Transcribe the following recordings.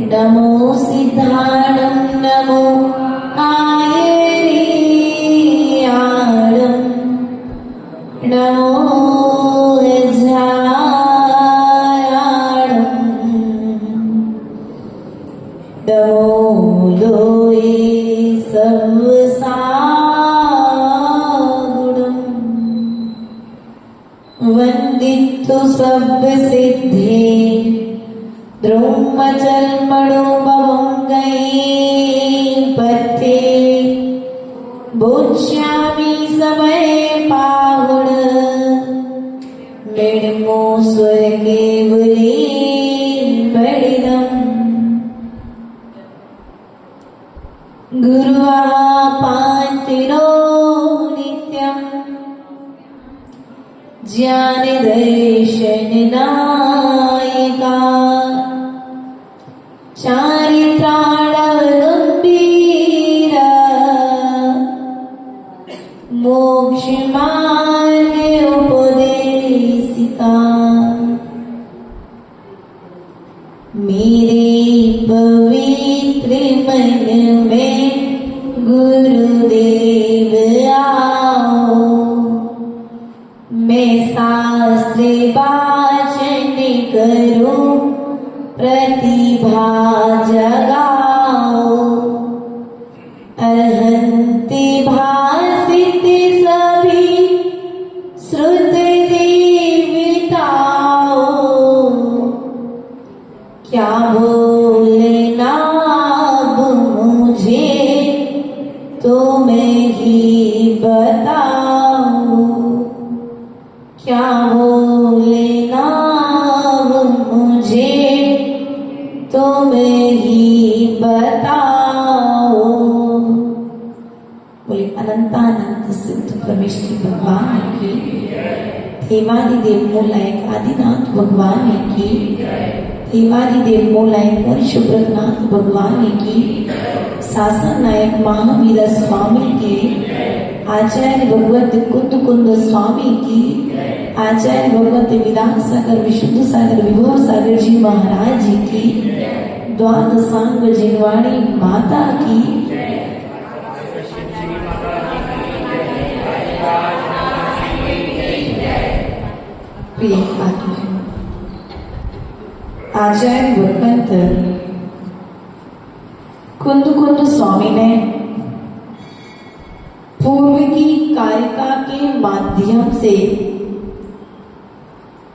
नमो सिद्धाणं नमो आयर्याणं नमो अजायाणं नमो लोये सर्वसागुणं वन्दितु सर्वसिद्धे द्रोमचर्मणोपवङ्गै पथे भोक्ष्यामि समये पाहुण मेणमो स्वर्गेवले बडिदम् गुरुः पान्तिनो नित्यम् ज्ञानदर्शननायिका चारित्राणवलम्बीर मोक्षमार्गे उपदेशिका मेरे पवित्र मन में गुरुदेव आओ मैं शास्त्र वाचन करूं प्रतिभा जगाओ अहंति भासित सभी श्रुत देवताओ क्या बोलना अब मुझे तुम्हें ही बताओ क्या बोलना अब मुझे तुम्हें ही बताओ। बोले अनंतानंत सिद्ध परमेश्वरी भगवान की, देवादिदेव मूलायक आदिनाथ भगवान की, देवादिदेव मूलायक परिशुभ्रनाथ भगवान की, शासन नायक महावीर स्वामी की, आचार्य भगवत कुंद स्वामी की, आचार्य भगवत विधान सागर विशुद्ध सागर विभव सागर जी महाराज जी की, द्वादशांग जिनवाणी माता की, प्रिय आत्मा आचार्य भगवंत कुंद स्वामी ने पूर्व की कारिका के माध्यम से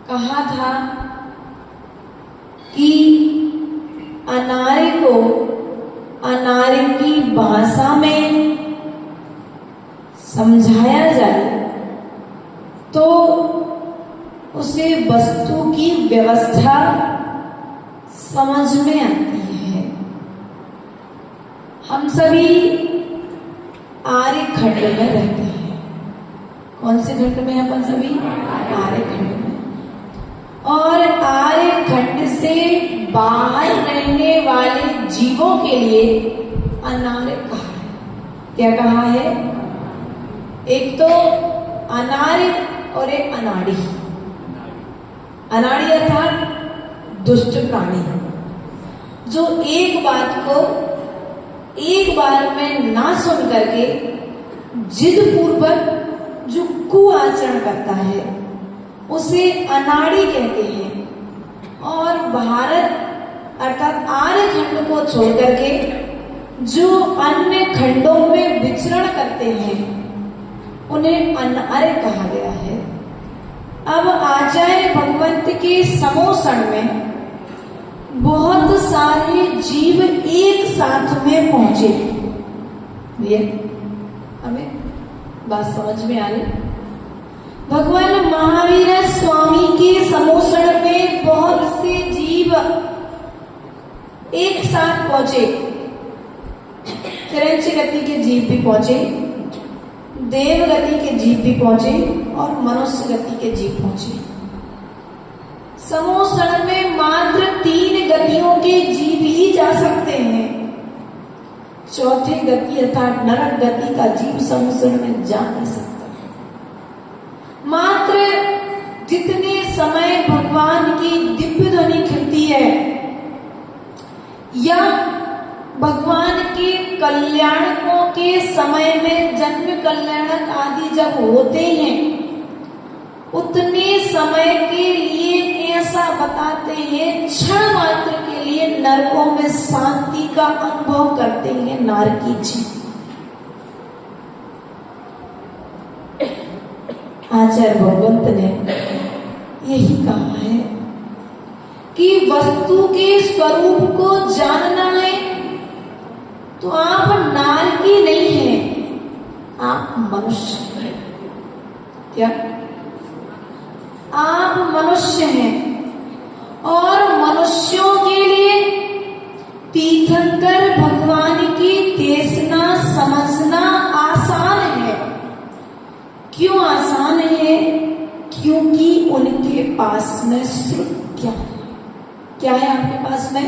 कहा था कि अनारे को अनारे की भाषा में समझाया जाए तो उसे वस्तु की व्यवस्था समझ में आती है। हम सभी आर्य खंड में रहते हैं। कौन से खंड में अपन सभी? आर्य खंड में। और आर्य खंड से बाहर रहने वाले जीवों के लिए अनार्य कहा है। क्या कहा है? एक तो अनार्य और एक अनाड़ी। अनाड़ी अर्थात दुष्ट प्राणी जो एक बात को एक बार में ना सुन करके जिद पूर्वक जो कुआचरण करता है उसे अनाड़ी कहते हैं। और भारत अर्थात आर्य खंड को छोड़ करके जो अन्य खंडों में विचरण करते हैं उन्हें अनार्य कहा गया है। अब आचार्य भगवंत के समोषण में बहुत सारे जीव एक साथ में पहुंचे। ये हमें बात समझ में आ रही? भगवान महावीर स्वामी के समोसण में बहुत से जीव एक साथ पहुंचे। क्रंच गति के जीव भी पहुंचे, देव गति के जीव भी पहुंचे और मनुष्य गति के जीव पहुंचे। समोसण में मात्र 3 गतियों के जीव ही जा सकते हैं। चौथे गति अर्थात नरक गति का जीव समोसण में जा नहीं सकता। मात्र जितने समय भगवान की दिव्य ध्वनि खिलती है या भगवान के कल्याणकों के समय में जन्म कल्याणक आदि जब होते हैं, उतने समय के लिए ऐसा बताते हैं क्षण मात्र के लिए नरकों में शांति का अनुभव करते हैं नारकी जी। आचार्य भगवंत ने यही कहा है कि वस्तु के स्वरूप को जानना है तो आप नारकी नहीं है, आप मनुष्य हैं। क्या आप मनुष्य हैं? और मनुष्यों के लिए तीर्थंकर भगवान की देशना समझना आसान है। क्यों आसान है? क्योंकि उनके पास में श्रुत ज्ञान है। क्या है आपके पास में?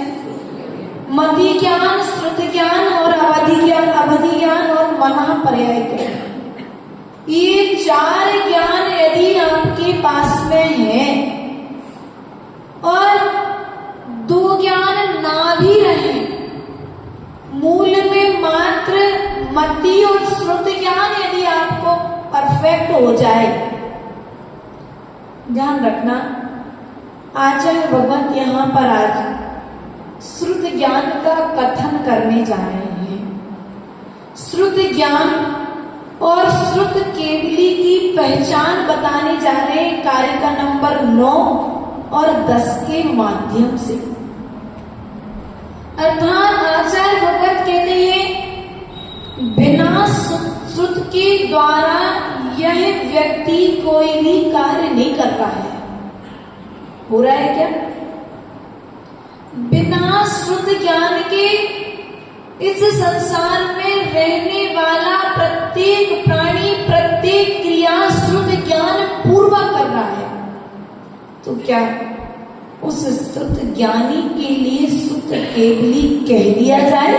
मति ज्ञान, श्रुत ज्ञान और अवधि ज्ञान और मना पर्याय ज्ञान। ये 4 ज्ञान यदि आपके पास में है और 2 ज्ञान ना भी रहे, मूल में मात्र मति और श्रुत ज्ञान यदि आपको परफेक्ट हो जाए, ध्यान रखना आचार्य भगवंत यहाँ पर आज श्रुत ज्ञान का कथन करने जा रहे हैं। श्रुत ज्ञान और श्रुत केवली की पहचान बताने जा रहे हैं कारिका नंबर 9 और 10 के माध्यम से। अर्थात आचार्य भगवत कहते हैं बिना श्रुत के द्वारा यह व्यक्ति कोई भी कार्य नहीं करता है। हो रहा है क्या? बिना श्रुत ज्ञान के इस संसार में रहने वाला प्रत्येक प्राणी, प्रत्येक क्रिया श्रुत ज्ञान पूर्वक कर रहा है। तो क्या उस श्रुत ज्ञानी के लिए श्रुत केवली कह दिया जाए?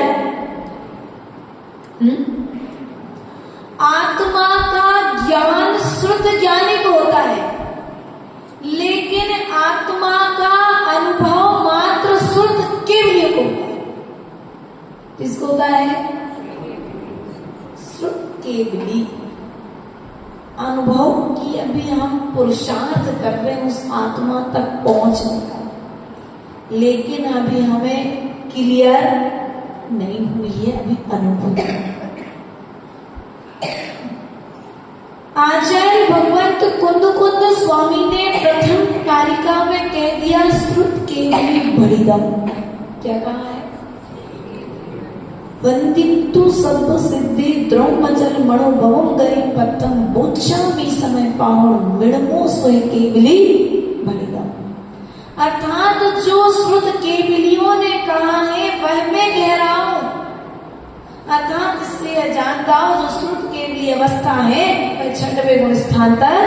आत्मा का ज्ञान श्रुत ज्ञानी को होता है, लेकिन आत्मा का अनुभव मात्र श्रुत केवली को होता है। किसको होता है? श्रुत केवली अनुभव की अभी हम पुरुषार्थ कर रहे हैं उस आत्मा तक पहुंचने का, लेकिन अभी हमें क्लियर नहीं हुई है अभी अनुभव। आचार्य भगवंत कुंद स्वामी ने प्रथम कारिका में कह दिया श्रुत केवली भड़िदम। क्या कहा है? वंदितु सर्व सिद्धि द्रौमजल मनोभवम गरी पत्तम बोच्छामि समय पाहुण मिड़मो सोय केवली भड़िदम। अर्थात जो श्रुत केवलियों ने कहा है वह मैं कह रहा हूं। अर्थात इससे जानता हो जो श्रुत केवली अवस्था है वह 6वें गुण स्थान तक,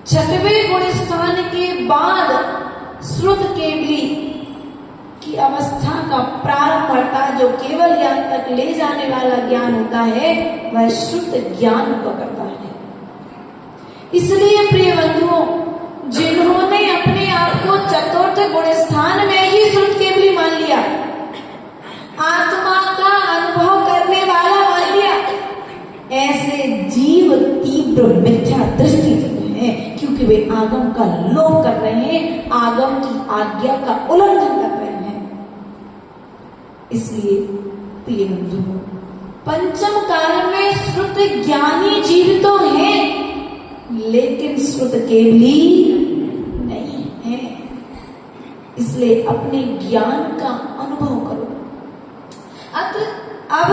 6वें गुण स्थान के बाद श्रुत केवली की अवस्था का प्रारंभ करता है। जो केवल ज्ञान तक ले जाने वाला ज्ञान होता है वह श्रुत ज्ञान को करता है। इसलिए प्रिय बंधुओं, जिन्होंने अपने आप को 4th गुण स्थान में ही श्रुत केवली मान लिया, आत्मा का अनुभव करने वाला मान लिया, ऐसे जीव तीव्र मिथ्या दृष्टि रहे हैं, क्योंकि वे आगम का लोभ कर रहे हैं, आगम की आज्ञा का उल्लंघन कर रहे हैं। इसलिए प्रिय बंधुओं, पंचम काल में श्रुत ज्ञानी जीव तो हैं, लेकिन श्रुत केवली नहीं है। इसलिए अपने ज्ञान का अनुभव करो। अब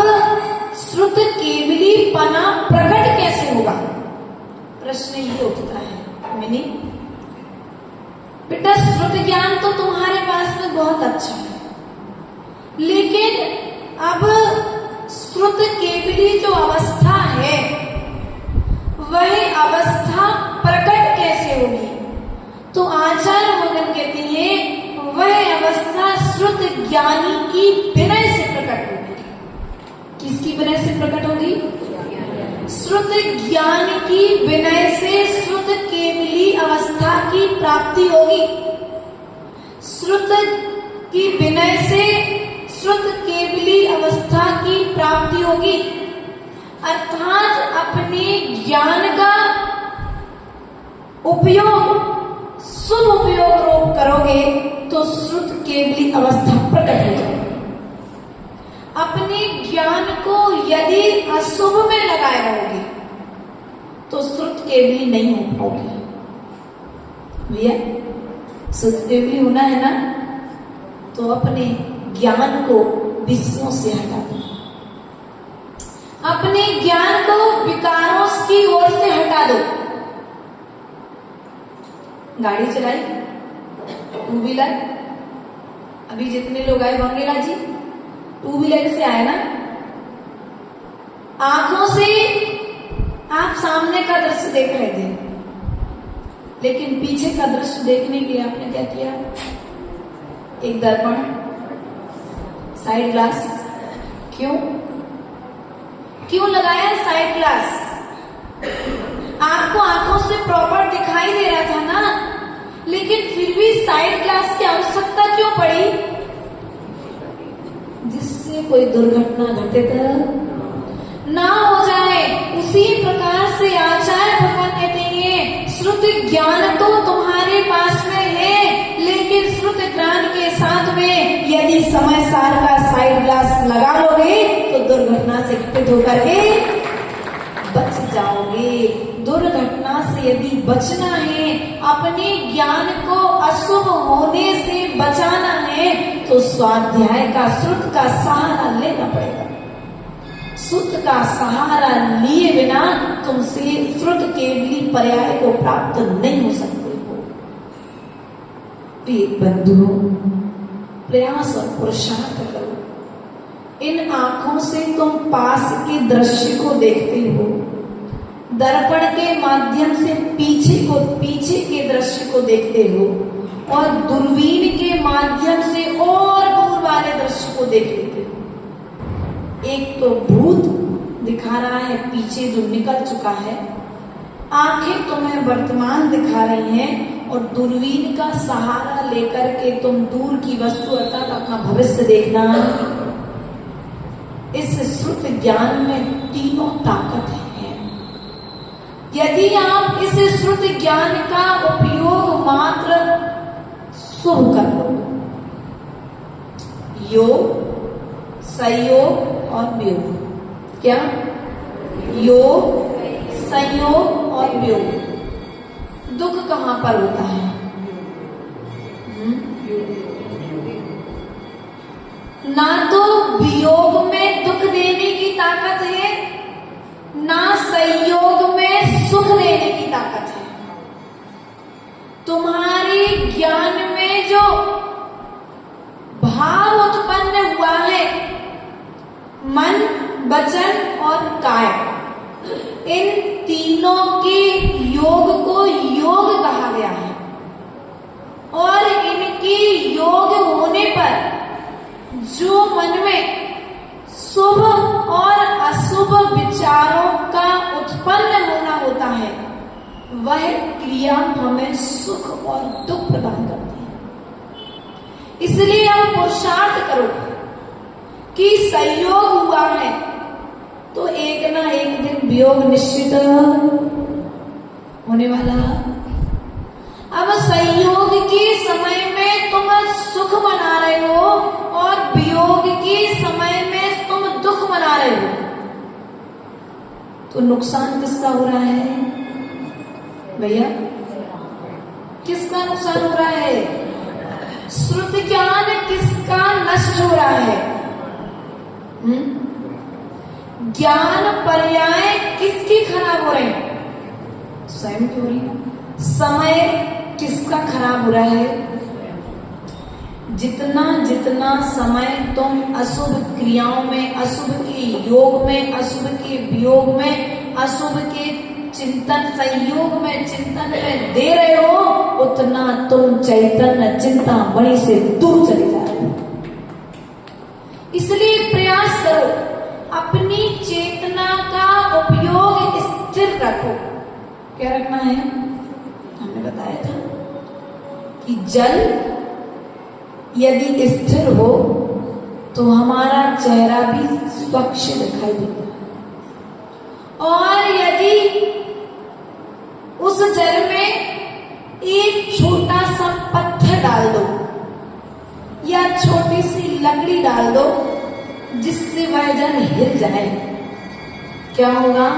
श्रुत केवलीपना प्रकट कैसे होगा? प्रश्न ये उठता है मिनी। बेटा श्रुत ज्ञान तो तुम्हारे पास में बहुत अच्छा है, लेकिन अब श्रुत केवली जो अवस्था है वह अवस्था प्रकट कैसे होगी? तो आचार्य मगन कहते हैं वह अवस्था श्रुत ज्ञानी की विनय से प्रकट होगी। किसकी विनय से प्रकट होगी? श्रुत ज्ञान की विनय से श्रुत केवली अवस्था की प्राप्ति होगी। श्रुत की विनय से श्रुत केवली अवस्था की प्राप्ति होगी, अर्थात अपने ज्ञान का उपयोग शुभ उपयोग करोगे तो श्रुत केवली अवस्था प्रकट हो जाएगी। अपने ज्ञान को यदि अशुभ में लगाए रहोगे तो श्रुत केवली नहीं हो पाओगे। भैया श्रुत केवली होना है ना, तो अपने ज्ञान को विषयों से हटा दो, अपने ज्ञान को विकारों की ओर से हटा दो। गाड़ी चलाई, टू व्हीलर, अभी जितने लोग आए बंगेला जी टू व्हीलर से आए ना, आंखों से आप सामने का दृश्य देख रहे थे, लेकिन पीछे का दृश्य देखने के लिए आपने क्या किया? एक दर्पण, साइड ग्लास। क्यों लगाया साइड ग्लास? आपको आंखों से प्रॉपर दिखाई दे रहा था ना, लेकिन फिर भी साइड ग्लास की आवश्यकता क्यों पड़ी? जिससे कोई दुर्घटना घटित ना हो जाए। उसी प्रकार से आचार्य भगवान कहते हैं श्रुति ज्ञान तो तुम्हारे पास में है, लेकिन श्रुति ज्ञान के साथ में यदि समय सार का साइड ग्लास लगा लोगे तो दुर्घटना से घटित होकर के बच जाओगे। दुर्घटना से यदि बचना है, अपने ज्ञान को अशुभ होने से बचाना है, तो स्वाध्याय का श्रुत का सहारा लेना पड़ेगा। श्रुत का सहारा लिए बिना तुमसे श्रुत केवली पर्याय को प्राप्त नहीं हो सकते हो। प्रिय बंधु, प्रयास और पुरुषार्थ करो। इन आंखों से तुम पास के दृश्य को देखते हो, दर्पण के माध्यम से पीछे के दृश्य को देखते हो, और दूरबीन के माध्यम से और दूर वाले दृश्य को देख लेते हो। एक तो भूत दिखा रहा है पीछे जो निकल चुका है, आंखें तुम्हें वर्तमान दिखा रही हैं, और दूरबीन का सहारा लेकर के तुम दूर की वस्तु अर्थात अपना भविष्य देखना। इस श्रुत ज्ञान में तीनों ताकत है। यदि आप इस श्रुत ज्ञान का उपयोग मात्र शुभ कर लो, योग, संयोग और वियोग। क्या? योग, संयोग और वियोग। दुख कहां पर होता है? ना तो वियोग में दुख देने की ताकत है, ना संयोग में सुख देने की ताकत है। तुम्हारे ज्ञान में जो भाव उत्पन्न हुआ है, मन, वचन और काय, इन तीनों के योग को योग कहा गया है, और इनके योग होने पर जो मन में शुभ और अशुभ विचारों का उत्पन्न होना होता है, वह क्रिया हमें सुख और दुख प्रदान करती है। इसलिए आप पुरुषार्थ करो कि संयोग हुआ है तो एक ना एक दिन वियोग निश्चित होने वाला। अब संयोग के समय में तुम सुख मना रहे हो और वियोग के समय में तुम दुख मना रहे हो, तो नुकसान किसका हो रहा है भैया? किसका नुकसान हो रहा है? श्रुति ज्ञान किसका नष्ट हो रहा है? ज्ञान पर्याय किसकी खराब हो रहे हैं? स्वयं की हो रही है। समय किसका खराब हो रहा है? जितना जितना समय तुम अशुभ क्रियाओं में, अशुभ के योग में, अशुभ के वियोग में, अशुभ के चिंतन संयोग में, चिंतन में दे रहे हो, उतना तुम चैतन्य चिंतामणि से दूर चले जा रहे हो। इसलिए प्रयास करो, अपनी चेतना का उपयोग स्थिर रखो। क्या रखना है? हमने बताया था कि जल यदि स्थिर हो तो हमारा चेहरा भी स्वच्छ दिखाई देता है, और यदि उस जल में एक छोटा सा पत्थर डाल दो या छोटी सी लकड़ी डाल दो जिससे वह जल हिल जाए, क्या होगा?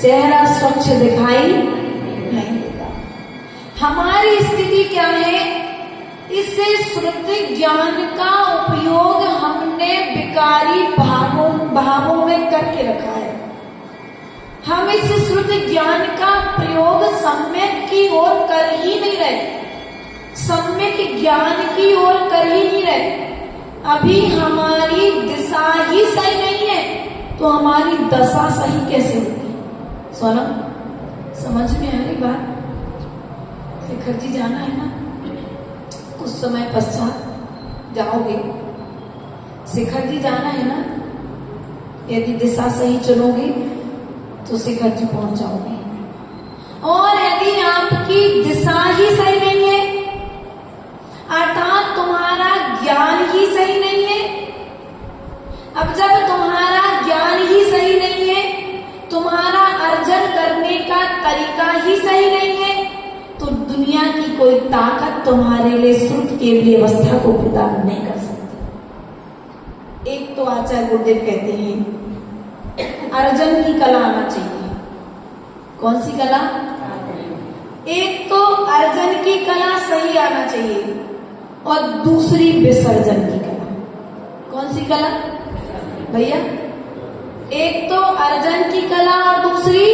चेहरा स्वच्छ दिखाई नहीं देगा। हमारी स्थिति क्या है? इससे श्रुति ज्ञान का उपयोग हमने विकारी भावों में करके रखा है। हम इस श्रुति ज्ञान का प्रयोग सम्यक की ओर कर ही नहीं रहे, सम्यक ज्ञान की ओर कर ही नहीं रहे। अभी हमारी दिशा ही सही नहीं है तो हमारी दशा सही कैसे होगी? सोना, समझ में आ रही बात? शिखर जी जाना है ना, कुछ समय पश्चात जाओगे। शिखर जी जाना है ना, यदि दिशा सही चलोगे तो शिखर जी पहुंच जाओगे। और यदि आपकी दिशा ही सही नहीं है, अर्थात तुम्हारा ज्ञान ही सही नहीं है, अब जब तुम्हारा ज्ञान ही सही नहीं है, तुम्हारा अर्जन करने का तरीका ही सही नहीं है, तो दुनिया की कोई ताकत तुम्हारे लिए श्रुति के लिए व्यवस्था को प्रदान नहीं कर सकती। एक तो आचार्य गुरुदेव कहते हैं अर्जन की कला आना चाहिए। कौन सी कला? एक तो अर्जन की कला सही आना चाहिए और दूसरी विसर्जन की कला। कौन सी कला भैया? एक तो अर्जन की कला और दूसरी,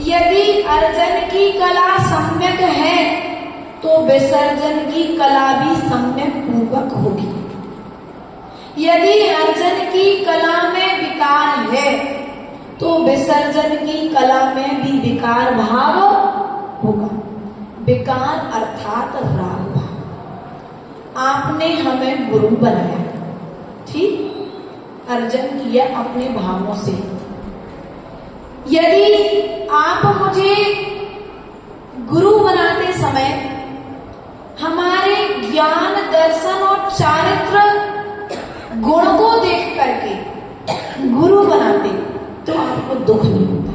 यदि अर्जन की कला सम्यक है तो विसर्जन की कला भी सम्यक पूर्वक होगी। यदि अर्जन की कला में विकार है तो विसर्जन की कला में भी विकार भाव होगा। विकार अर्थात राग भाव। आपने हमें गुरु बनाया, ठीक, अर्जन किया अपने भावों से। यदि आप मुझे गुरु बनाते समय हमारे ज्ञान, दर्शन और चारित्र गुण को देख करके गुरु बनाते तो आपको दुख नहीं होता।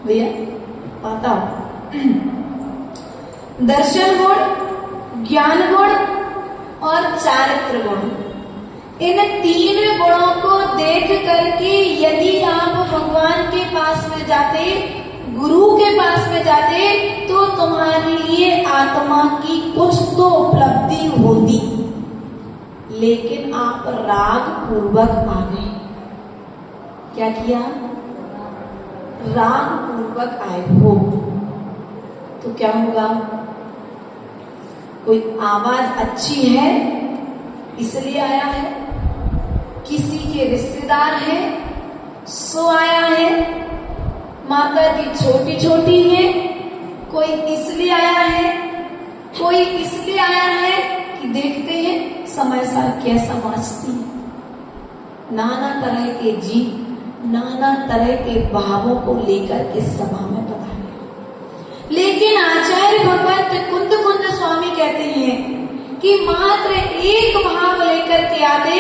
भैया पता हो, दर्शन गुण, ज्ञान गुण और चारित्र गुण, इन तीन गुणों को देख करके यदि आप भगवान के पास में जाते, गुरु के पास में जाते, तो तुम्हारे लिए आत्मा की कुछ तो उपलब्धि होती। लेकिन आप राग पूर्वक आ गए। क्या किया? राग पूर्वक आए हो तो क्या होगा? कोई आवाज अच्छी है इसलिए आया है, किसी के रिश्तेदार है सो आया है, माता जी छोटी छोटी है, कोई इसलिए आया है, कोई इसलिए आया है कि देखते हैं समय साल कैसा बाँचती है। नाना तरह के जीव, नाना तरह के भावों को लेकर के सभा में पधारे। लेकिन आचार्य भगवत कुंद स्वामी कहते हैं कि मात्र एक भाव लेकर के आते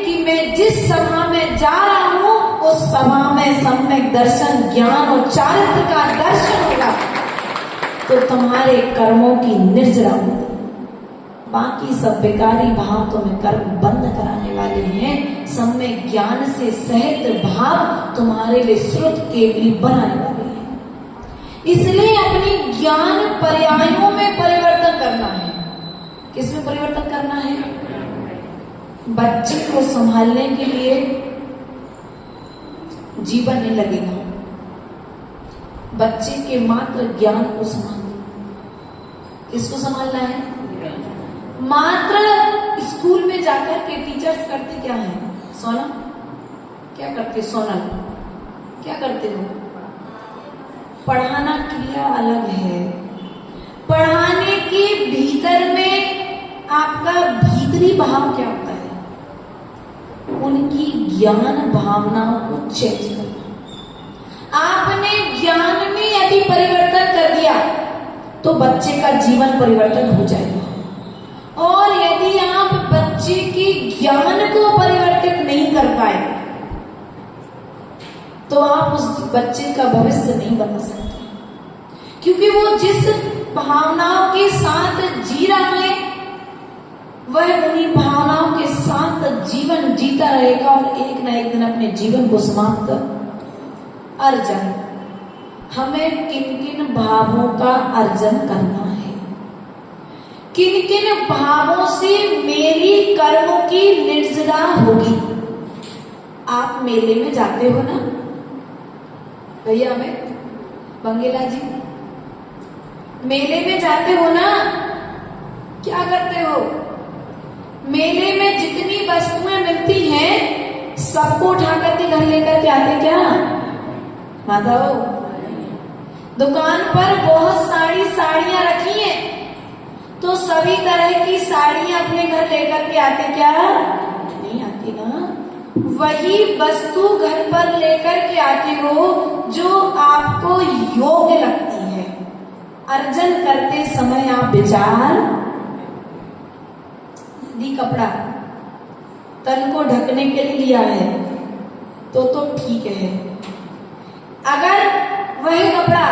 कि मैं जिस सभा में जा रहा हूं उस सभा में सम्यक दर्शन, ज्ञान और चारित्र का दर्शन होगा तो तुम्हारे कर्मों की निर्जरा होगी। बाकी सब बेकारी भाव तुम्हें कर्म बंद कराने वाले हैं। सम्यक ज्ञान से सहित भाव तुम्हारे लिए श्रुत के लिए बनाने वाले हैं। इसलिए अपनी ज्ञान पर्यायों में परिवर्तन करना इसमें परिवर्तन करना है। बच्चे को संभालने के लिए जीवन नहीं लगेगा, बच्चे के मात्र ज्ञान को संभालना। किसको संभालना है? मात्र स्कूल में जाकर के टीचर्स करते क्या है? सोनल क्या करते? सोनल क्या करते हो? पढ़ाना क्रिया अलग है। पढ़ाने के भीतर में आपका भीतरी भाव क्या होता है? उनकी ज्ञान भावनाओं को चेंज करना। आपने ज्ञान में यदि परिवर्तन कर दिया तो बच्चे का जीवन परिवर्तन हो जाएगा। और यदि आप बच्चे के ज्ञान को परिवर्तित नहीं कर पाए तो आप उस बच्चे का भविष्य नहीं बना सकते, क्योंकि वो जिस भावनाओं के साथ जी रहा है वह उन्हीं भावनाओं के साथ जीवन जीता रहेगा और एक ना एक दिन अपने जीवन को समाप्त कर जाए। हमें किन किन भावों का अर्जन करना है, किन किन भावों से मेरी कर्म की निर्जरा होगी। आप मेले में जाते हो ना भैया, हमें बंगेला जी, मेले में जाते हो ना, क्या करते हो? मेले में जितनी वस्तुएं मिलती हैं सबको उठा करके घर लेकर के आते क्या माधव? दुकान पर बहुत सारी साड़ियां रखी हैं तो सभी तरह की साड़ियां अपने घर लेकर के आते क्या? नहीं आती ना। वही वस्तु घर पर लेकर के आते हो जो आपको योग्य लगती है। अर्जन करते समय आप विचार, यदि कपड़ा तन को ढकने के लिए लिया है तो ठीक है। अगर वही कपड़ा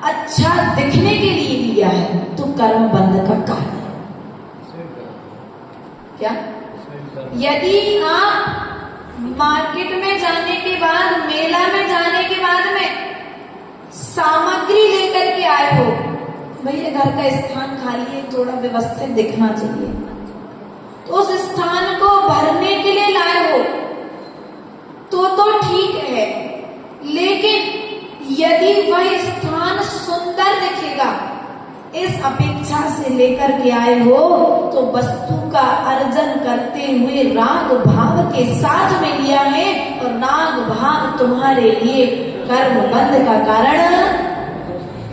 अच्छा दिखने के लिए लिया है तो कर्म बंध का कार्य क्या? यदि आप मार्केट में जाने के बाद, मेला में जाने के बाद में सामग्री लेकर के आए हो, भैया घर का स्थान खाली है, थोड़ा व्यवस्थित दिखना चाहिए, तो उस स्थान को भरने के लिए लाए हो तो ठीक है। लेकिन यदि वह स्थान सुंदर दिखेगा इस अपेक्षा से लेकर के आए हो तो वस्तु का अर्जन करते हुए राग भाव के साथ में लिया है और राग भाव तुम्हारे लिए कर्म बंध का कारण।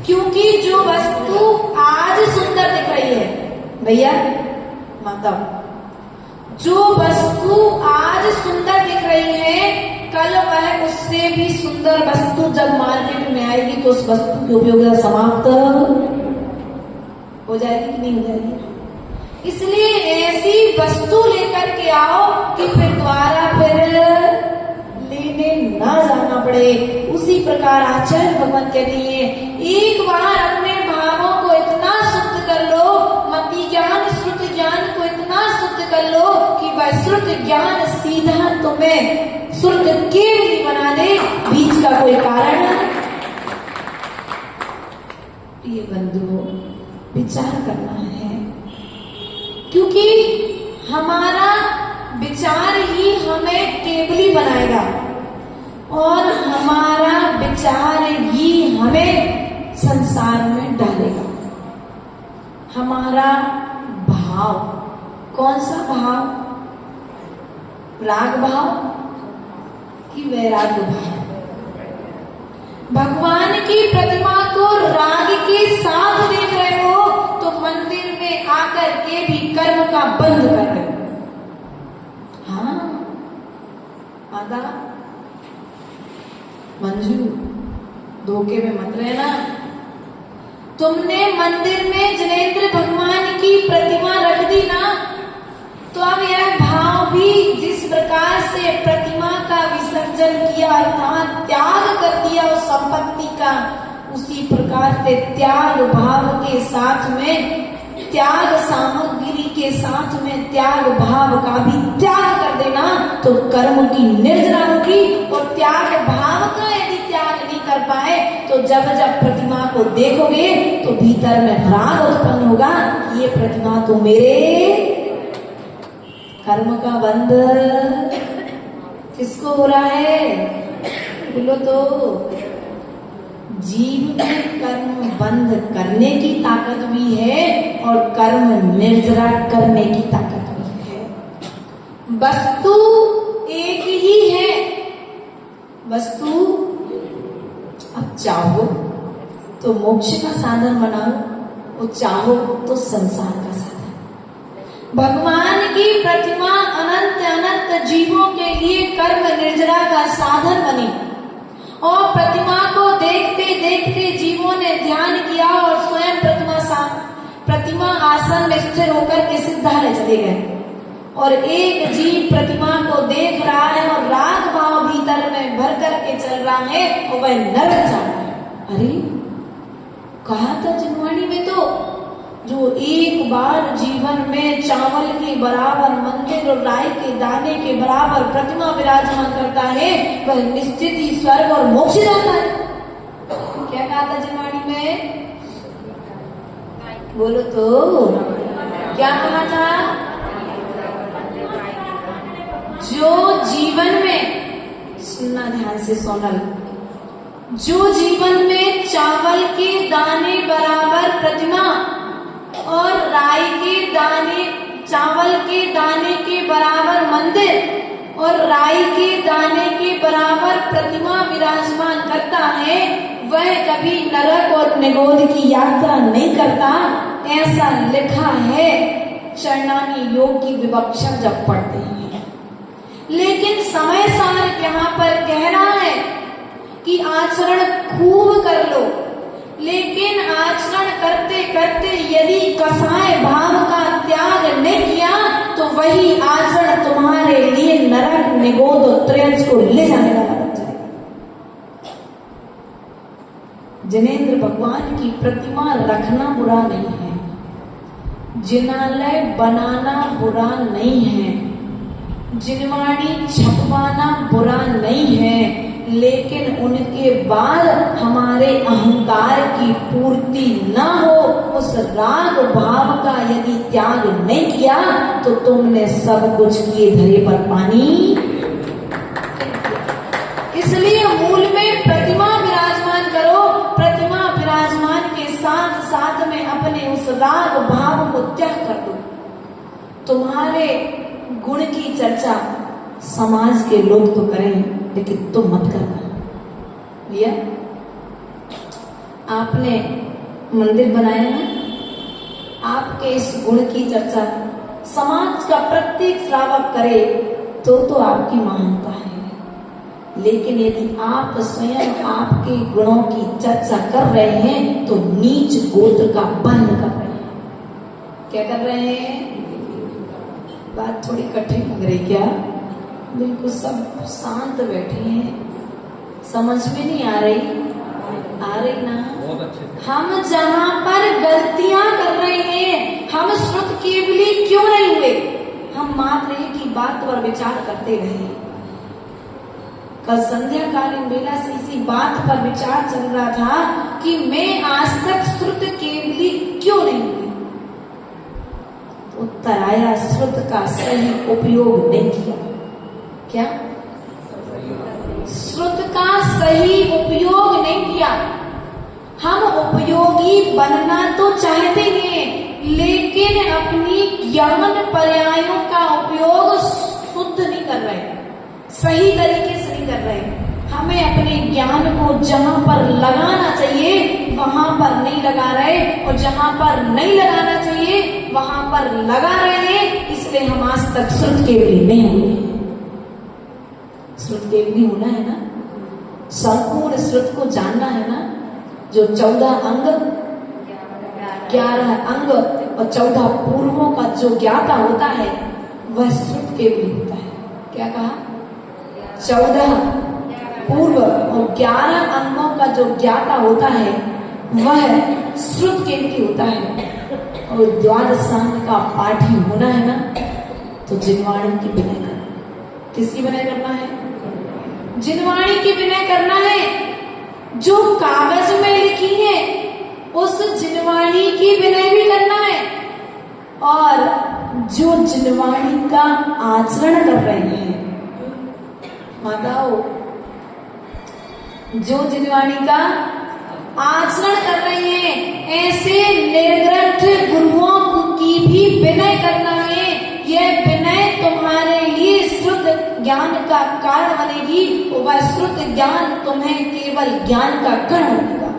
क्योंकि जो वस्तु आज सुंदर दिख रही है भैया माता, जो वस्तु आज सुंदर दिख रही है कल वह उससे भी सुंदर वस्तु जब मार्केट में आएगी तो उस वस्तु की उपयोगिता समाप्त हो जाएगी कि नहीं हो जाएगी? इसलिए ऐसी वस्तु लेकर के आओ कि फिर दोबारा फिर लेने ना जाना पड़े। उसी प्रकार आचार्य भगवान कहते हैं एक बार अपने भावों को इतना शुद्ध कर लो, मति ज्ञान श्रुत ज्ञान को इतना शुद्ध कर लो कि वह श्रुत ज्ञान सीधा तुम्हें श्रुत केवली बना दे, बीच का कोई कारण। प्रिय बंधुओं, विचार करना है, क्योंकि हमारा विचार ही हमें केवली बनाएगा और हमारा विचार ही हमें संसार में डालेगा। हमारा भाव कौन सा भाव? राग भाव कि वैराग्य भाव? भगवान की प्रतिमा को राग के साथ देख रहे हो तो मंदिर में आकर के भी कर्म का बंध कर रहे हो। हाँ आदा मंजू, धोखे में मत रहना। तुमने मंदिर में जिनेंद्र भगवान की प्रतिमा रख दी ना, तो अब यह भाव भी जिस प्रकार से प्रतिमा का विसर्जन किया अर्थात त्याग कर दिया उस संपत्ति का, उसी प्रकार से त्याग भाव के साथ में, त्याग सामग्री के साथ में त्याग भाव का भी त्याग कर देना तो कर्म की निर्जरा होगी। और त्याग भाव का यदि त्याग नहीं कर पाए तो जब जब प्रतिमा को देखोगे तो भीतर में राग उत्पन्न होगा, ये प्रतिमा तो मेरे कर्म का बंध किसको हो रहा है? बोलो तो। जीव में कर्म बंध करने की ताकत भी है और कर्म निर्जरा करने की ताकत भी है। वस्तु एक ही है। वस्तु अब चाहो तो मोक्ष का साधन बनाओ, और चाहो तो संसार का साधन। भगवान की प्रतिमा अनंत अनंत जीवों के लिए कर्म निर्जरा का साधन बनी, और प्रतिमा को देखते देखते जीवों ने ध्यान किया और स्वयं प्रतिमा आसन में स्थिर होकर के सिद्धालय चले गए। और एक जीव प्रतिमा को देख रहा है और राग भाव भीतर में भर करके चल रहा है और वह नरक जा रहा है। अरे कहा था जिनवाणी में तो, जो एक बार जीवन में चावल के बराबर मंदिर और राई के दाने के बराबर प्रतिमा विराजमान करता है, वह निश्चित ही स्वर्ग और मोक्ष जाता है। क्या कहा था जिनवाणी में? बोलो तो, क्या कहा था? जो जीवन में, सुनना ध्यान से सोनल, जो जीवन में चावल के दाने बराबर प्रतिमा और राई के दाने, चावल के दाने के बराबर मंदिर और राई के दाने के बराबर प्रतिमा विराजमान करता है, वह कभी नरक और निगोध की यात्रा नहीं करता। ऐसा लिखा है चरणानी योग की विवक्षा जब पढ़ते हैं। लेकिन समय सार यहाँ पर कह रहा है कि आचरण खूब कर लो, लेकिन आचरण करते करते यदि कसाय भाव का त्याग नहीं किया तो वही आचरण तुम्हारे लिए नरक निगोद और त्रयंश को ले जाने वाला बन जाएगा। जिनेंद्र भगवान की प्रतिमा रखना बुरा नहीं है, जिनालय बनाना बुरा नहीं है, जिनवाणी छपवाना बुरा नहीं है, लेकिन उनके बाद हमारे अहंकार की पूर्ति न हो, उस राग भाव का यदि त्याग नहीं किया तो तुमने सब कुछ किए धरे पर पानी। इसलिए मूल में प्रतिमा विराजमान करो, प्रतिमा विराजमान के साथ साथ में अपने उस राग भाव को त्याग कर दो। तुम्हारे गुण की चर्चा समाज के लोग तो करें, लेकिन तुम मत करना। भैया आपने मंदिर बनाया ना, आपके इस गुण की चर्चा समाज का प्रत्येक श्रावक करे तो आपकी महानता है। लेकिन यदि आप स्वयं आपके गुणों की चर्चा कर रहे हैं तो नीच गोत्र का बंध कर रहे हैं। क्या कर रहे हैं? बात थोड़ी कठिन लग रही क्या? बिल्कुल सब शांत बैठे हैं, समझ में नहीं आ रही? आ रही ना? बहुत अच्छे। हम जहाँ पर गलतियां कर रहे हैं, हम श्रुत केवली क्यों नहीं हुए? हम मात्र एक ही बात पर विचार करते रहे। कल संध्या कालीन बेला से इसी बात पर विचार चल रहा था कि मैं आज तक श्रुत केवली क्यों नहीं हुई। उत्तर आया, श्रुत का सही उपयोग नहीं किया। क्या? श्रुत का सही उपयोग नहीं किया। हम उपयोगी बनना तो चाहते हैं, लेकिन अपनी ज्ञान पर्यायों का उपयोग शुद्ध नहीं कर रहे, सही तरीके से नहीं कर रहे। हमें अपने ज्ञान को जहां पर लगाना चाहिए वहां पर नहीं लगा रहे, और जहां पर नहीं लगाना चाहिए वहां पर लगा रहे हैं। इसलिए हम आज तक श्रुत केवली नहीं हुए। श्रुत केवली होना है ना, संपूर्ण श्रुत को जानना है ना। जो 14 अंग, 11 अंग और 14 पूर्वों का जो ज्ञाता होता है वह श्रुत केवली होता है। क्या कहा? 14 पूर्व और 11 अंगों का जो ज्ञाता होता है वह श्रुत केवली होता है। और द्वादशांग का पाठी होना है ना, तो जिनवाणी की विनय करना। किसकी विनय करना है? जिनवाणी की विनय करना है। जो कागज में लिखी है उस जिनवाणी विनय भी करना है, और जो जिनवाणी का आचरण कर रहे हैं माताओं, जो जिनवाणी का आचरण कर रही हैं, ऐसे निर्ग्रंथ गुरुओं की भी विनय करना है। यह विनय तुम्हारे लिए श्रुत ज्ञान का कारण बनेगी, वह श्रुत ज्ञान तुम्हें केवल ज्ञान का कण बनेगा।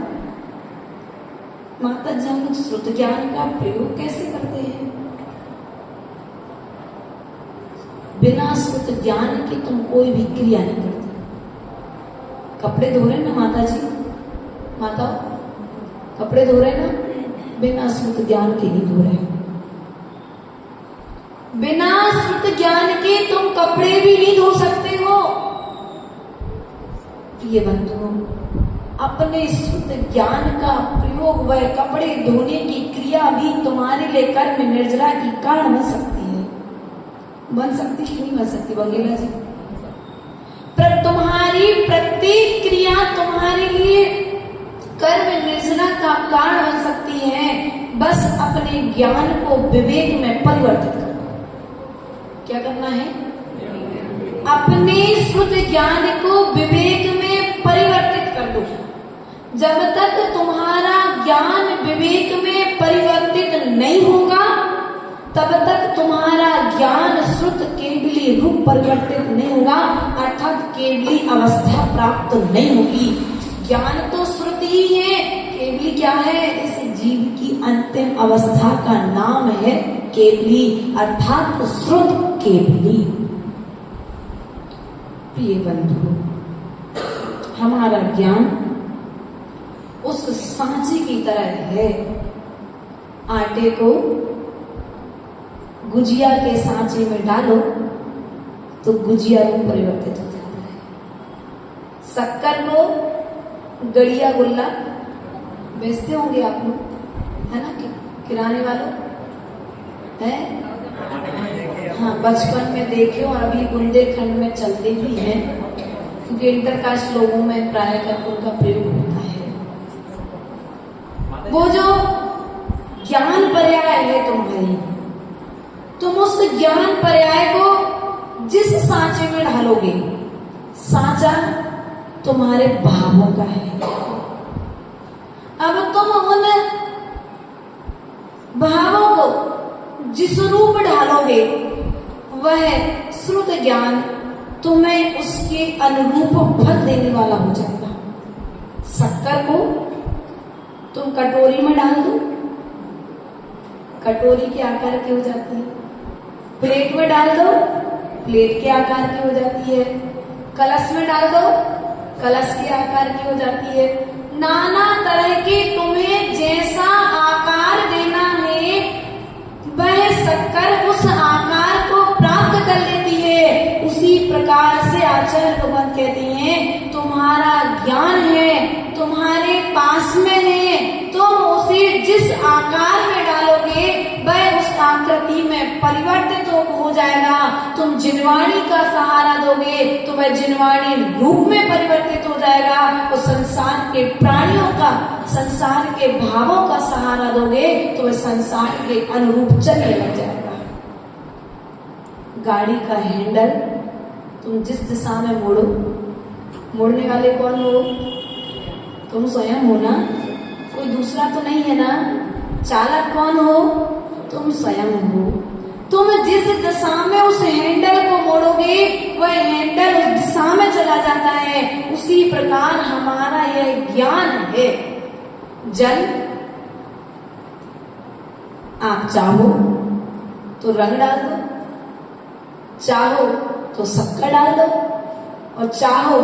माता जी, हम श्रुत ज्ञान का प्रयोग कैसे करते हैं? बिना श्रुत ज्ञान के तुम कोई भी क्रिया नहीं करते। कपड़े धो रहे ना माता जी, माता कपड़े धो रहे ना, बिना श्रुत ज्ञान के नहीं धो रहे। बिना श्रुत ज्ञान के तुम कपड़े भी नहीं धो सकते हो। ये बंधुओं, अपने श्रुत ज्ञान का प्रयोग वह कपड़े धोने की क्रिया भी तुम्हारे लिए कर्म निर्जरा की कारण बन सकती है। बन सकती कि नहीं बन सकती वगैरह जी? पर तुम्हारी प्रत्येक क्रिया तुम्हारे लिए कर्म निर्जरा का कारण बन सकती है। बस अपने ज्ञान को विवेक में परिवर्तित करना। क्या करना है? अपने श्रुत ज्ञान को विवेक में परिवर्तित कर दो। जब तक तुम्हारा ज्ञान विवेक में परिवर्तित नहीं होगा, तब तक तुम्हारा ज्ञान श्रुत केवली रूप परिवर्तित नहीं होगा, अर्थात केवली अवस्था प्राप्त नहीं होगी। ज्ञान तो श्रुति ही है, केवली क्या है? इस जीव की अंतिम अवस्था का नाम है केवली, अर्थात श्रुत केवली। प्रिय बंधु, हमारा ज्ञान उस सांचे की तरह है। आटे को गुजिया के सांचे में डालो तो गुजिया रूप परिवर्तित हो जाता है। शक्कर को गड़िया गुल्ला बेचते होंगे आप लोग, है ना, किराने वालों है? हाँ, बचपन में देखे और अभी बुंदेलखंड में चलते भी हैं, क्योंकि इंटरकास्ट लोगों में प्राय कर उनका प्रयोग होता है। वो जो ज्ञान पर्याय है तुम्हारी, तुम उस ज्ञान पर्याय को जिस सांचे में ढालोगे, सांचा तुम्हारे भावों का है। अब तुम उन भावों को जिस रूप ढालोगे, वह श्रुत ज्ञान तुम्हें उसके अनुरूप फल देने वाला हो जाएगा। शक्कर को तुम कटोरी में डाल दो, कटोरी के आकार की हो जाती है। प्लेट में डाल दो, प्लेट के आकार की हो जाती है। कलश में डाल दो, कलश के आकार की हो जाती है। नाना तरह के तुम्हें जैसा आकार देना है, वह शक्कर उस आकार को प्राप्त कर लेती है। उसी प्रकार से आचार्य भगवान कहते हैं, तुम्हारा ज्ञान है, तुम्हारे पास में है, तुम उसे जिस आकार में डालोगे, वह उस आकृति में परिवर्तित हो जाएगा। तुम जिनवाणी का सहारा दोगे तो वह जिनवाणी रूप में परिवर्तित हो जाएगा। और संसार के प्राणियों का, संसार के भावों का सहारा दोगे तो वह संसार के अनुरूप चलने लग जाएगा। गाड़ी का हैंडल तुम जिस दिशा में मोड़ो, मोड़ने वाले कौन हो? तुम स्वयं हो ना, कोई दूसरा तो नहीं है ना। चालक कौन हो? तुम स्वयं हो। तुम जिस दिशा में उस हैंडल को मोड़ोगे, वह हैंडल उस दिशा में चला जाता है। उसी प्रकार हमारा यह ज्ञान है। जल आप चाहो तो रंग डाल दो, चाहो तो शक्कर डाल दो, और चाहो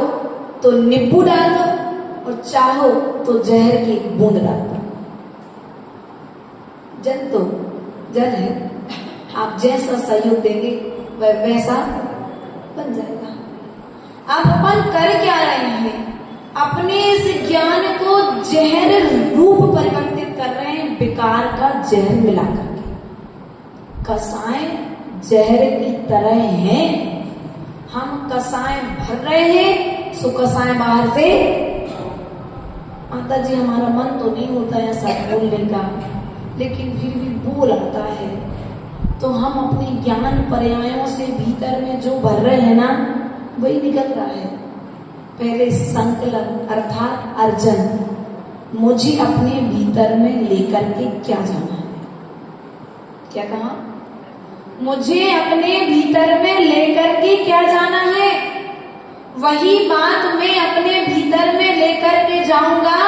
तो नींबू डाल दो, और चाहो तो जहर की बूंद डाल दो। जल तो जल है, आप जैसा सहयोग देंगे वह वैसा बन जाएगा। आप अपन कर क्या रहे हैं? अपने इस ज्ञान को जहर रूप परिवर्तित कर रहे हैं, विकार का जहर मिला करके। कसाय जहर की तरह हैं, हम कसाय भर रहे हैं, सो कसाय बाहर से। माता जी, हमारा मन तो नहीं होता ऐसा बोलने का, लेकिन फिर भी बोल आता है। तो हम अपने ज्ञान पर्यायों से भीतर में जो भर रहे हैं ना, वही निकल रहा है। पहले संकलन अर्थात अर्जन, मुझे अपने भीतर में लेकर के क्या जाना है। क्या कहा? मुझे अपने भीतर में लेकर के क्या जाना है, वही बात मैं अपने भीतर में लेकर के जाऊंगा।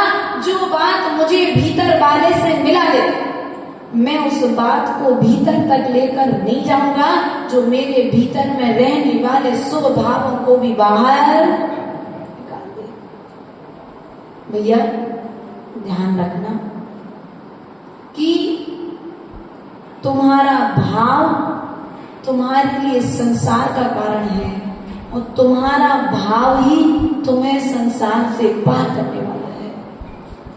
जो बात मुझे भीतर वाले से मिला दे, मैं उस बात को भीतर तक लेकर नहीं जाऊंगा। जो मेरे भीतर में रहने वाले शुभ भावों को भी बाहर निकाल दे। भैया ध्यान रखना कि तुम्हारा भाव तुम्हारे लिए संसार का कारण है और तुम्हारा भाव ही तुम्हें संसार से पार करने वाला है।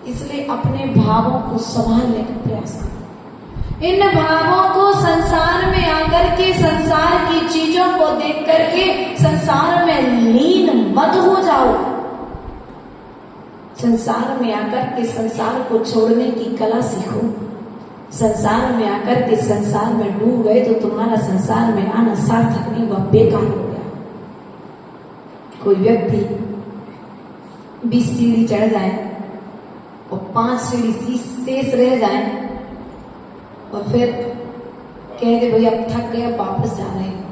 इसलिए अपने भावों को संभालने का प्रयास करो। इन भावों को संसार में आकर के संसार की चीजों को देख करके संसार में लीन मत हो जाओ। संसार में आकर के संसार को छोड़ने की कला सीखो। संसार में आकर के संसार में डूब गए तो तुम्हारा संसार में आना सार्थक नहीं हुआ, बेकार हो गया। कोई व्यक्ति 20 सीढ़ी चढ़ जाए और 5 सीढ़ी शेष रह जाए और फिर कह दे भैया अब थक गए, वापस जा रहे हैं,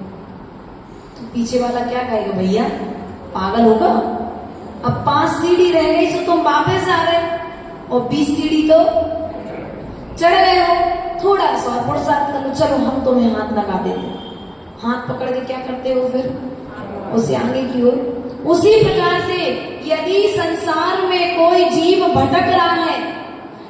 तो पीछे वाला क्या कहेगा? भैया पागल होगा, अब 5 सीढ़ी रह गई तो तुम वापस जा रहे हो और 20 सीढ़ी तो चढ़ गए हो, थोड़ा सा पुरुषार्थ कर लो, चलो हम तुम्हें हाथ लगा देते। हाथ पकड़ के क्या करते हो फिर? उसे आगे की ओर। उसी प्रकार से यदि संसार में कोई जीव भटक रहा है,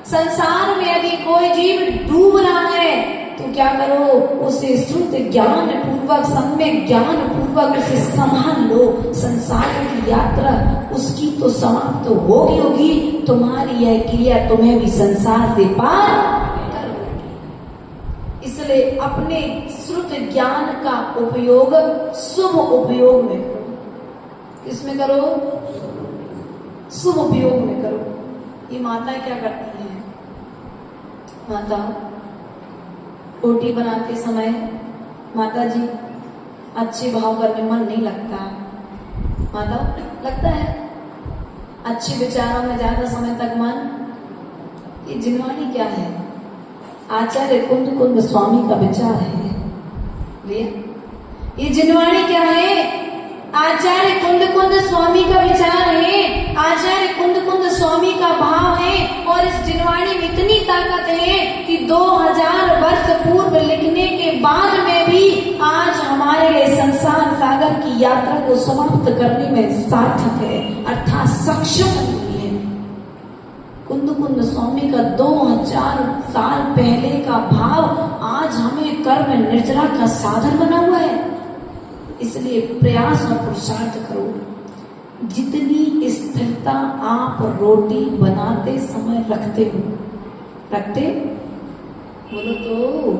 संसार में यदि कोई जीव डूब रहा है, तो क्या करो? उसे शुद्ध ज्ञान पूर्वक, सम्यक ज्ञान पूर्वक उसे संभाल लो। संसार की यात्रा उसकी तो समाप्त तो होगी, तुम्हारी यह क्रिया तुम्हें भी संसार से पार कर देगी। इसलिए अपने शुद्ध ज्ञान का उपयोग शुभ उपयोग में करो। किसमें करो? शुभ उपयोग में करो। ये माताएं क्या करती हैं? माता रोटी बनाते समय, माता जी अच्छे भाव करने मन नहीं लगता। माता लगता है अच्छे विचारों में ज्यादा समय तक मन। ये जिनवाणी क्या है? आचार्य कुंद कुंद स्वामी का विचार है। भैया ये जिनवाणी क्या है? आचार्य कुंद कुंद स्वामी का विचार है, आचार्य कुंद कुंद स्वामी का भाव है। और इस जिनवाणी में इतनी ताकत है कि 2000 वर्ष पूर्व लिखने के बाद में भी आज हमारे लिए संसार सागर की यात्रा को समाप्त करने में सार्थक है, अर्थात सक्षम है। कुंद कुंद स्वामी का 2000 साल पहले का भाव आज हमें कर्म निर्जरा का साधन बना हुआ है। इसलिए प्रयास और पुरुषार्थ करो। जितनी स्थिरता आप रोटी बनाते समय रखते हो, रखते बोलो तो,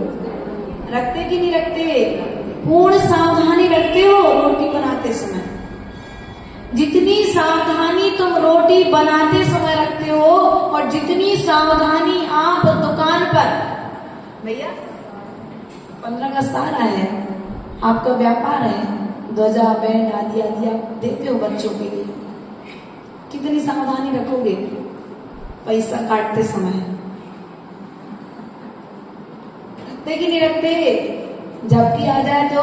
रखते कि नहीं रखते? पूर्ण सावधानी रखते हो रोटी बनाते समय। जितनी सावधानी तुम रोटी बनाते समय रखते हो और जितनी सावधानी आप दुकान पर, भैया 15 अगस्त आ रहा है, आपका व्यापार है, ध्वजा बैंड आदि आदि आप देते हो बच्चों के लिए, कितनी सावधानी रखोगे पैसा काटते समय? रखते कि नहीं रखते? झपकी आ जाए तो,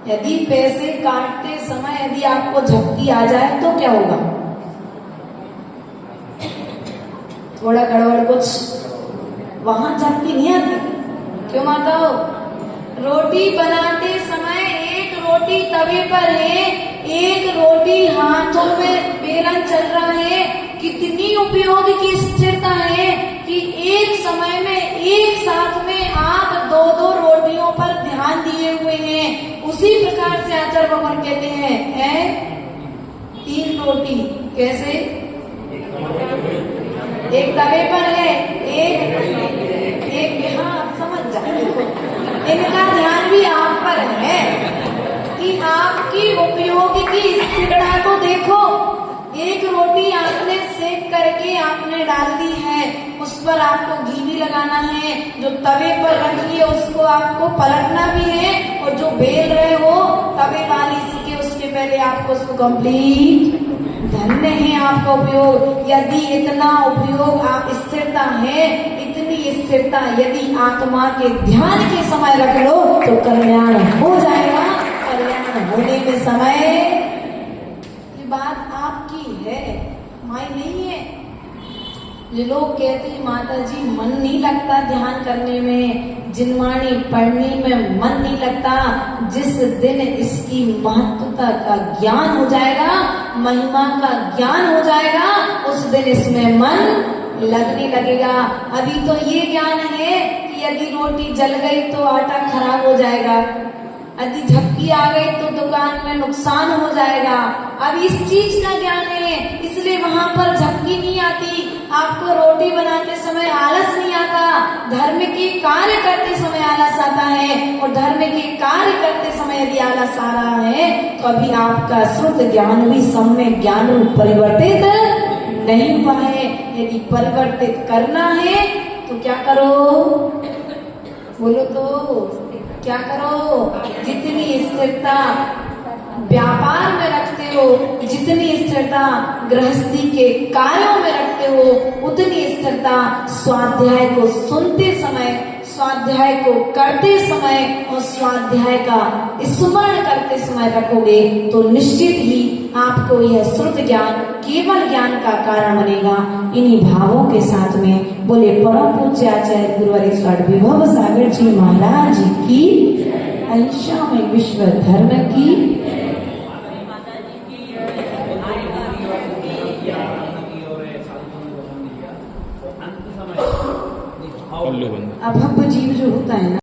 यदि पैसे काटते समय यदि आपको झपकी आ जाए तो क्या होगा? थोड़ा गड़बड़ कुछ, वहां झपकी नहीं आती। क्यों माता? रोटी बनाते समय एक रोटी तवे पर है, एक रोटी हाथों में बेलन चल रहा है। कितनी उपयोग की स्थिरता है कि एक समय में एक साथ में आप 2-2 रोटियों पर ध्यान दिए हुए हैं। उसी प्रकार से आचार्य भगवान कहते हैं 3 रोटी कैसे? एक तवे पर है, एक हाँ समझ जाए। इनका ध्यान भी आप पर है कि आपकी उपयोग की स्थिरता को देखो। एक रोटी आपने सेक करके आपने डाल दी है उस पर आपको घी भी लगाना है, जो तवे पर रखी है उसको आपको पलटना भी है, और जो बेल रहे हो तवे वाली सीखे उसके पहले आपको उसको कंप्लीट। धन्य है आपका उपयोग। यदि इतना उपयोग आप स्थिरता है, इतनी स्थिरता यदि आत्मा के ध्यान के समय रख लो तो कल्याण हो जाएगा। कल्याण होने में समय, ये बात आपकी है, माई नहीं है। ये लोग कहते हैं माता जी मन नहीं लगता ध्यान करने में, जिनवाणी पढ़ने में मन नहीं लगता। जिस दिन इसकी महत्वता का ज्ञान हो जाएगा, महिमा का ज्ञान हो जाएगा, उस दिन इसमें मन लगने लगेगा। अभी तो ये ज्ञान है कि यदि रोटी जल गई तो आटा खराब हो जाएगा, यदि झपकी आ गई तो दुकान में नुकसान हो जाएगा। अब इस चीज का ज्ञान है, इसलिए वहां पर झपकी नहीं आती। आपको रोटी बनाते समय आलस नहीं आता, धर्म के कार्य करते समय आलस आता है। और धर्म के कार्य करते समय यदि आलस आ रहा है तो अभी आपका श्रुत ज्ञान भी सम्यक ज्ञान रूप परिवर्तित नहीं हुआ है। यदि परिवर्तित करना है तो क्या करो, बोलो तो क्या करो। जितनी स्थिरता व्यापार में रखते हो, जितनी स्थिरता गृहस्थी के कार्यों में रखते हो, उतनी स्थिरता स्वाध्याय को सुनते समय, स्वाध्याय को करते समय और स्वाध्याय का स्मरण करते समय रखोगे तो निश्चित ही आपको यह श्रुत ज्ञान केवल ज्ञान का कारण बनेगा। इन्हीं भावों के साथ में बोले परम पूज्य आचार्य गुरुवर स्वर विभव सागर जी महाराज की, अहिंसा में विश्व धर्म की। अभव्य जीव जो होता है ना,